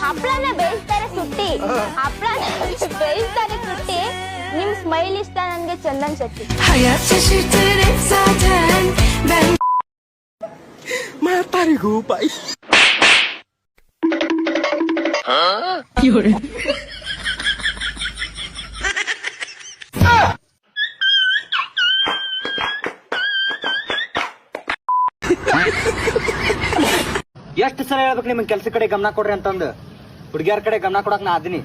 ಹಪ್ಳನ ಬೇಯಿಸ್ತಾರೆ ಸುಟ್ಟಿ, ಹಪ್ಳನ ಬೇಯಿಸ್ತಾರೆ ಸುಟ್ಟಿ. ನಿಮ್ ಸ್ಮೈಲ್ ಇಷ್ಟ ನನ್ಗೆ ಚಂದನ್ ಶೆಟ್ಟಿ. ಮಾತಾರಿಗೂ ಬಾಯ್ ಎಷ್ಟು ಸಲ ಹೇಳ್ಬೇಕು ನಿಮ್ ಕೆಲ್ಸ ಕಡೆ ಗಮನ ಕೊಡ್ರಿ ಅಂತಂದು. ಹುಡುಗಿಯರ ಕಡೆ ಗಮನ ಕೊಡಕ್ ನಾ ಅದೀನಿ.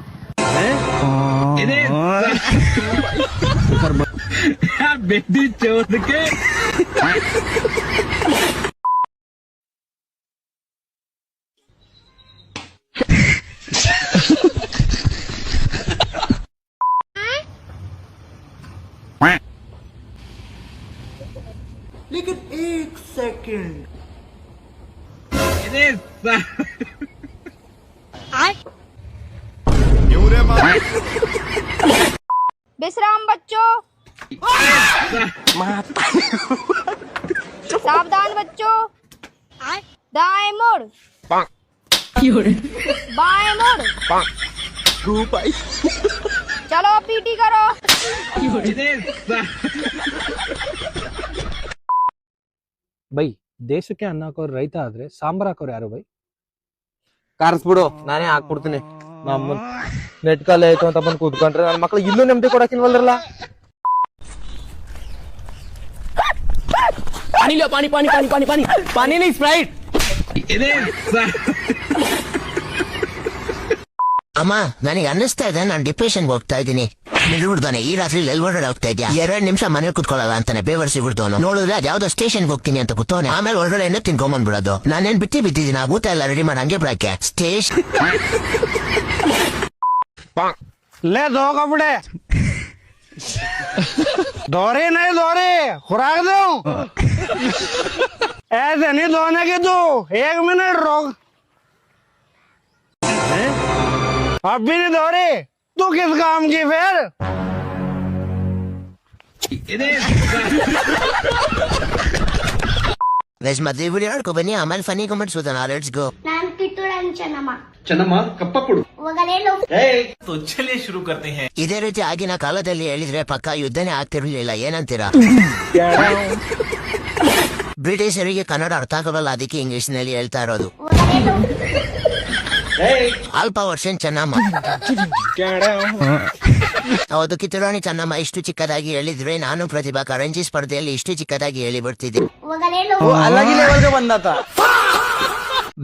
ಬೆದ್ದಿ ಚೋದಕ್ಕೆ लेकिन एक सेकंड विश्राम बच्चों, सावधान बच्चों, दाएं मुड़, बाएं मुड़, चलो पीटी करो. ಬೈ ದೇಶಕ್ಕೆ ಅನ್ನ ಹಾಕೋರು ರೈತ ಆದ್ರೆ ಸಾಂಬಾರ್ ಹಾಕೋರು ಯಾರು ಬೈ? ಕಾರ್ಸ್ಬಿಡು, ನಾನೇ ಹಾಕ್ಬಿಡ್ತೀನಿ. ನಮ್ಮ ನೆಟ್ ಕಾಲ ಆಯ್ತು ಅಂತ ಬಂದು ಕೂತ್ಕೊಂಡ್ರೆ ನನ್ನ ಮಕ್ಳಿಗೆ ಇಲ್ಲೂ ನೆಮ್ಮದಿ ಕೊಡಕಿಲ್ವಲ್ರಲ್ಲ. ಪಾನಿ ಪಾನಿ ಪಾನಿ ಪಾನಿ ಪಾನಿ ಪಾನಿ ಪಾನಿ ನೀ ಸ್ಪ್ರೈಟ್. ಅಮ್ಮ, ನನಗೆ ಅನ್ನಿಸ್ತಾ ಇದೆ ನಾನು ಡಿಪ್ರೆಷನ್ಗೆ ಹೋಗ್ತಾ ಇದ್ದೀನಿ. ನಿಲ್ಬಿಡ್ತಾನೆ ಈ ರಾತ್ರಿ ಎಲ್ವರ್ಡ್ ಹೋಗ್ತಾ ಇದ್ಯಾ? 2 ನಿಮಿಷ ಮನೇಲಿ ಕುತ್ಕೊಳ್ಳಲ್ಲ ಅಂತಾನೆ ಬೇವರ್ಸಿ ಬಿಡ್ತವನು. ನೋಡಿದ್ರೆ ಅದ್ಯಾವ್ದೋ ಸ್ಟೇಷನ್ಗೆ ಹೋಗ್ತೀನಿ ಅಂತ ಕೂತವನೆ. ಆಮೇಲೆ ಹೊರಗಡೆ ಏನೋ ತಿನ್ಕೊಂಬಂದ್ಬಿಡೋದು. ನಾನೇನ್ ಬಿಟ್ಟಿದ್ದೀನಿ, ಆ ಭೂತ ಎಲ್ಲ ರೆಡಿ ಮಾಡಿ ಹಂಗೆ ಬಿಡಕ್ಕೆ ಸ್ಟೇಷನ್. ले दो कपड़े धोरे नहीं धोरे खुराक दो ऐसे नहीं धोने की तू 1 मिनट रोक अब भी नहीं धो रही तू किस काम की फिर ಮದ್ವೆ ವಿಡಿಯೋ ಆಡ್ಕೊ ಬನ್ನಿ, ಆಮೇಲೆ ಫನಿ ಕಮೆಂಟ್ಸ್ ಓದೋಣ. Let's go. ನಾನು ಕಿತ್ತೂರಾಣಿ ಚೆನ್ನಮ್ಮ. ಚೆನ್ನಮ್ಮ ಕಪ್ಪ ಕೊಡು. ಶುರು करते हैं. ಇದೇ ರೀತಿ ಆಗಿನ ಕಾಲದಲ್ಲಿ ಹೇಳಿದ್ರೆ ಪಕ್ಕ ಯುದ್ಧನೇ ಆಗ್ತಿರ್ಲಿಲ್ಲ. ಏನಂತೀರಾ? ಬ್ರಿಟಿಷರಿಗೆ ಕನ್ನಡ ಅರ್ಥ ಆಗಲ್ಲ, ಅದಕ್ಕೆ ಇಂಗ್ಲಿಷ್ ನಲ್ಲಿ ಹೇಳ್ತಾ ಇರೋದು. ಅಲ್ಪ ವರ್ಷನ್ ಚೆನ್ನಮ್ಮ. ಹೌದು, ಕಿತ್ತೂರಾಣಿ ಚೆನ್ನಮ್ಮ ಇಷ್ಟು ಚಿಕ್ಕದಾಗಿ ಹೇಳಿದ್ರೆ ನಾನು ಪ್ರತಿಭಾ ಕಾರಂಜಿ ಸ್ಪರ್ಧೆಯಲ್ಲಿ ಇಷ್ಟು ಚಿಕ್ಕದಾಗಿ ಹೇಳಿ ಬರ್ತಿದ್ದೆ. ಬಂದಾತ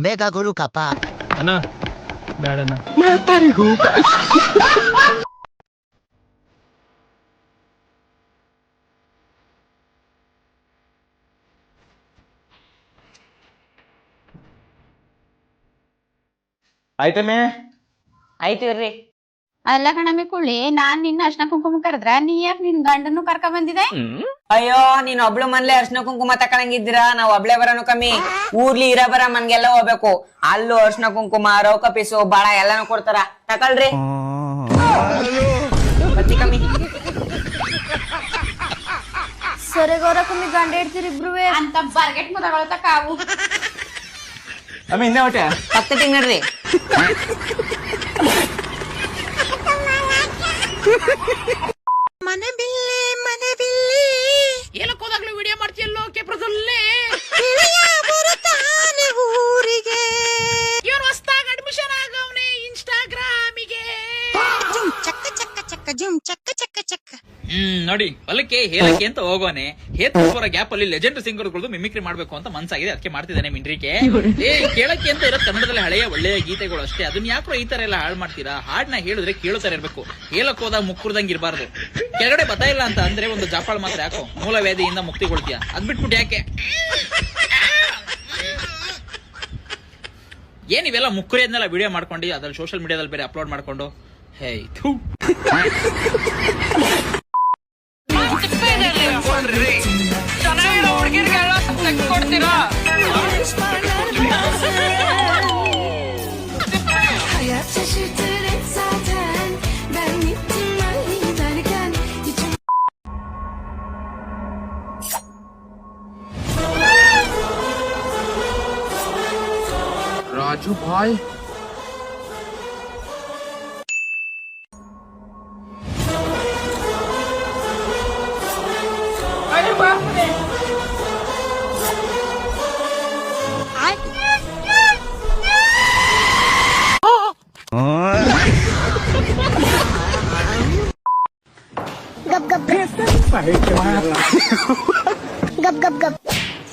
ಬೇಗ ಗುರು ಕಪ್ಪ. ಅಣ್ಣ ಬೇಡಣ್ಣ. ಮಾತಾರಿಗೂ ಆಯ್ತಮ್ಮೆ. ಆಯ್ತಿವ್ರಿ. ಅಲ್ಲ ಕಣಮ್ಮಿ ಕುಳ್ಳಿ, ನಾನ್ ನಿನ್ನ ಅರ್ಶನ ಕುಂಕುಮ ಕರೆದ್ರ ನೀ ಯಾಕೆ ನಿನ್ ಗಂಡನ್ನು ಕರ್ಕ ಬಂದಿದೆ? ಅಯ್ಯೋ, ನೀನ್ ಒಬ್ಳು ಮನ್ಲೆ ಅರ್ಶನ ಕುಂಕುಮ ತಕೊಂಡಂಗಿದ್ದೀರಾ? ನಾವ್ ಒಬ್ಳೆ ಬರೋನು ಕಮ್ಮಿ. ಊರ್ಲಿ ಇರ ಬರ ಮನ್ಗೆಲ್ಲ ಹೋಗ್ಬೇಕು. ಅಲ್ಲೂ ಅರ್ಶನ ಕುಂಕುಮ, ರೌಕ ಪೀಸು, ಬಾಳ ಎಲ್ಲಾನು ಕೊಡ್ತಾರ. ತಕೊಳ್ರಿ ಬತ್ತಿ ಕಮ್ಮಿ. ಸರಿ ಗೌರ ಕಮ್ಮಿ ಗಂಡ ಇಡ್ತೀರಿ ಇಬ್ರುವೆ ಅಂತ ಬರ್ಗೆಟ್ ಮುದಗಳತ ಕಾವು. ಅಮ್ಮ ಇನ್ನೇ ಹೊಟ್ಟೆ ಪಕ್ಕ ತಿಂಗ್ರಿ. ಮನೆ ಬಿಲ್ಲಿ ಮನೆ ಬಿಲ್ಲಿ ಏನಕ್ಕೆ ಹೋದಾಗ್ಲೂ ವಿಡಿಯೋ ಮಾಡ್ತೀಯಲ್ಲೋ ಕೆಪ್ರದಲ್ಲೇ? ಬರುತ್ತಾನೆ ಊರಿಗೆ. ಇವನು ಹೊಸ್ತಾಗ ಅಡ್ಮಿಷನ್ ಆಗವನೆ ಇನ್ಸ್ಟಾಗ್ರಾಮಿಗೆ. ಚಕ್ಕ ಚಕ್ಕ ಚಕ್ಕ ಜುಮ್ ಚಕ್ಕ ಚಕ್ಕ ಚಕ್ಕ. ನೋಡಿ ಹೊಲಕ್ಕೆ ಹೇಳಕ್ಕೆ ಅಂತ ಹೋಗೋನೆ. ಹೇತ್ಪುರ ಗ್ಯಾಪ್ ಅಲ್ಲಿ ಲೆಜೆಂಡ್ ಸಿಂಗರ್ಗಳು ಮಿಮಿಕ್ರಿ ಮಾಡ್ಬೇಕು ಅಂತ ಮನ್ಸಾಗಿದೆ, ಅದಕ್ಕೆ ಮಾಡ್ತಿದ್ದಾನೆ ಮಿಂಡ್ರಿಕೆ. ಕೇಳಕ್ಕೆ ಅಂತ ಇರೋ ಕನ್ನಡದಲ್ಲಿ ಹಳೆಯ ಒಳ್ಳೆಯ ಗೀತೆಗಳು ಅಷ್ಟೇ. ಅದನ್ನ ಯಾಕೋ ಈ ತರ ಎಲ್ಲ ಹಾಳು ಮಾಡ್ತೀರಾ? ಹಾಡ್ನ ಹೇಳಿದ್ರೆ ಕೇಳುತ್ತಾರೆ ಇರ್ಬೇಕು, ಹೇಳಕ್ ಹೋದಾಗ ಮುಕ್ಕುರ್ದಂಗ್ ಇರಬಾರ್ದು. ಕೆಳಗಡೆ ಬತ್ತಾ ಇಲ್ಲ ಅಂತ ಅಂದ್ರೆ ಒಂದು ಜಾಪಾಳ್ ಮಾತ್ರ ಯಾಕೋ ಮೂಲ ವ್ಯಾಧಿಯಿಂದ ಮುಕ್ತಿಗೊಳ್ತೀಯ. ಅದ್ಬಿಟ್ಬಿಟ್ಟು ಯಾಕೆ ಏನ್ ಇವೆಲ್ಲ ಮುಕ್ಕುರಿಯದ್ನೆಲ್ಲ ವಿಡಿಯೋ ಮಾಡ್ಕೊಂಡು ಅದ್ರಲ್ಲಿ ಸೋಷಿಯಲ್ ಮೀಡಿಯಾದಲ್ಲಿ ಬೇರೆ ಅಪ್ಲೋಡ್ ಮಾಡ್ಕೊಂಡು ಹೇ ಥೂ. ಕೊಡ್ತೀರಾ? राजू भाई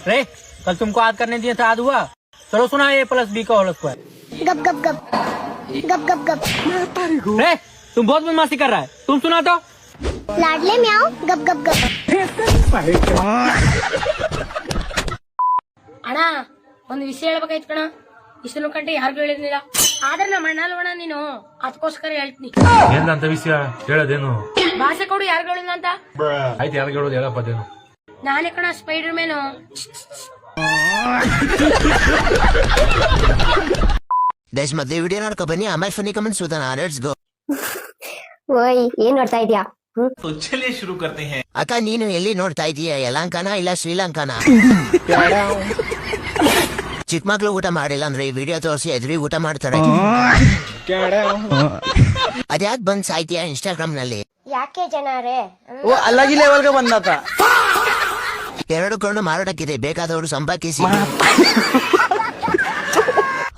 रे कल तुमको याद करने दिया था, याद हुआ? चलो सुना A+B का होल स्क्वायर। रे तुम बहुत बदमाशी कर रहा है, तुम सुना तो। लाडले म्याओ गप गप गप ಅಣ್ಣ ಒಂದು ವಿಷಯ ಹೇಳ್ಬೇಕಾಯ್ತು ಕಣ. ಇಷ್ಟನ್ನು ಕಂಡು ಯಾರಿಗೂ ಹೇಳಿರ್ಲಿಲ್ಲ, ಆದ್ರೆ ನಮ್ಮ ಅಣ್ಣ ಅಲ್ವಣ ನೀನು, ಅದಕ್ಕೋಸ್ಕರ ಹೇಳ್ತೀನಿ. ಏನಂತ ವಿಷಯ ಹೇಳೋದೇನು? ಭಾಷೆ ಕೊಡು ಯಾರಿಗೂ ಹೇಳಿಲ್ಲ ಅಂತ. ಆಯ್ತು, ಯಾರಿಗೆ ಹೇಳೋದು ಹೇಳಪ್ಪ ಅದೇನು? ನಾನೇ ಕಣ ಸ್ಪೈಡರ್ ಮ್ಯಾನು. ಗೈಸ್ ಮೊದಲೇ ವಿಡಿಯೋ ನೋಡ್ಕೊ ಬನ್ನಿ, ಆಮೇಲೆ ಫನಿ ಕಮೆಂಟ್ಸ್ ಓದೋಣ. Let's go. ಓಯ್ ಏನ್ ನೋಡ್ತಾ ಇದ್ಯಾ? ಅಕ್ಕ ನೀನು ಎಲ್ಲಿ ನೋಡ್ತಾ ಇದೀಯ? ಯಲಹಂಕನ ಇಲ್ಲ ಶ್ರೀಲಂಕಾನ? ಚಿಕ್ಕ ಮಕ್ಳು ಊಟ ಮಾಡಿಲ್ಲ ಅಂದ್ರೆ ಈ ವಿಡಿಯೋ ತೋರಿಸಿ ಎದುರಿ ಊಟ ಮಾಡ್ತಾರೆ. ಅದ್ಯಾಕ್ ಬಂದ್ ಸಾಯ್ತೀಯ ಇನ್ಸ್ಟಾಗ್ರಾಮ್ ನಲ್ಲಿ? ಯಾಕೆ ಜನರೇ? अलग ही लेवल का बंदा था। 2 ಕಣ್ಣು ಮಾರಾಟಕ್ಕಿದೆ, ಬೇಕಾದವರು ಸಂಪರ್ಕಿಸಿ.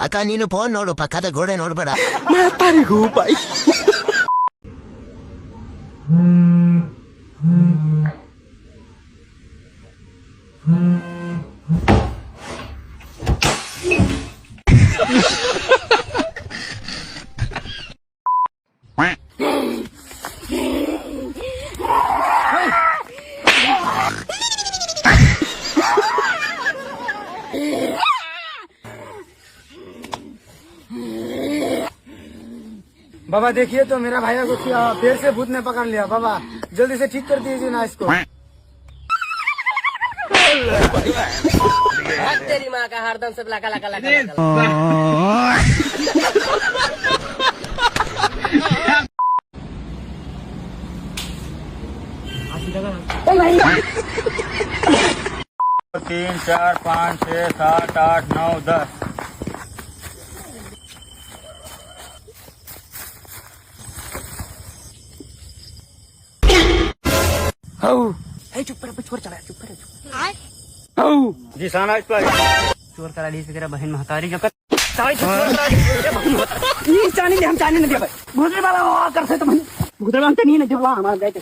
ಅಕ್ಕ ನೀನು ಫೋನ್ ನೋಡು, ಪಕ್ಕದ ಗೋಡೆ ನೋಡ್ಬೇಡ. बाबा देखिए तो मेरा भैया को फिर से भूत ने पकड़ लिया। बाबा जल्दी से ठीक कर दीजिए ना इसको। तेरी माँ का हरदम सब लगा लगा लगा लगा। तीन 4 5 6 7 8 9 10। जी साना चोर करा ली तेरा बहन महतारी जगत हम चाने नहीं भाई भूतरे वाला करते तो भूतरे वाला नहीं ना जब हमारा गए थे